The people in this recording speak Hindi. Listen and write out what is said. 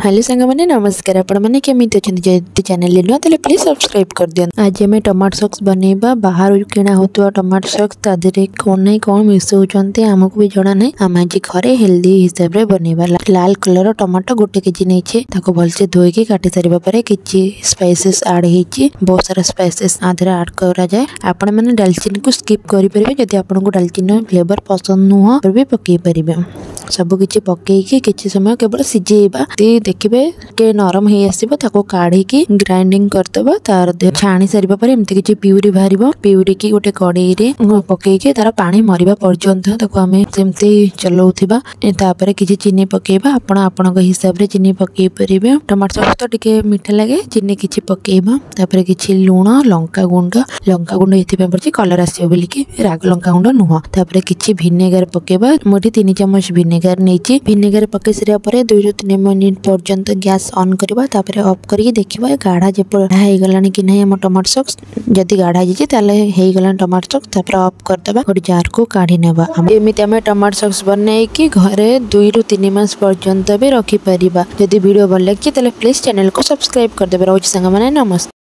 हेलो सांग मैंने नमस्कार आपण मैंने केमिति अच्छे जदि चैनल नुआ तो प्लीज सब्सक्राइब कर दियो। आज आम टमाटो सॉस बनइबा बाहर किना होता टमाटो सॉस तादे कौन नहीं कौन मिसौंते आमको भी जना ना आम आज घरे हेल्दी हिसाब से बनइबा। लाल कलर टमाटो 1 केजी नहीं भलसे धोईकी काटी सारा पर किसी स्पाइसेस आड हो बहुत सारा स्पाइसेस आधे आड करा जाए। आपण मैंने डालचीनी को स्किप करेंगे जदि आपको डालचीनी फ्लेवर पसंद नुह भी पकई पारे। सबकि पकईकी किसी समय केवल सिझेबा देखिए के नरम हो आसो काढ़ी ग्राइंडिंग करदे तार छाणी सारा पर एमती किसी प्यूरी बाहर प्यूरी की गोटे कड़ई पकईकी तार पानी मरवा पर्यंत आम सेमती चलाऊा किसी चीनी पकेबा आपण हिसाब से चीनी पकई पारे। टमाटो सॉस तो टिके मीठा लगे चीनी किसी पकेबा किसी लुण लंका गुंड ये पड़े कलर आसो बोलिकी राग लंका गुंड नुह किसी भिनेगार पकेबा मुझे 3 चम्मच भिनेगार नहीं भिनेगार पकई सारा 2 ରୁ 3 मिनिट पर्यंत गैस ऑन करवा तापर ऑफ करके देखिबा गाढ़ा जे हो गलानी कि नहीं हम टमाटो सॉस जदि गाढ़ा जी ताले हो गला टमाटो सॉस तापर ऑफ करदबा गोटे जार को काढ़ी नेबा। एमिति आम टमाटो सॉस बनैकी घरे 2 ରୁ 3 मास पर्यंत भी रखी परिबा। जदि वीडियो भल लगे ताले प्लीज चैनल को सब्सक्राइब कर देबे। रोज संग माने नमस्ते।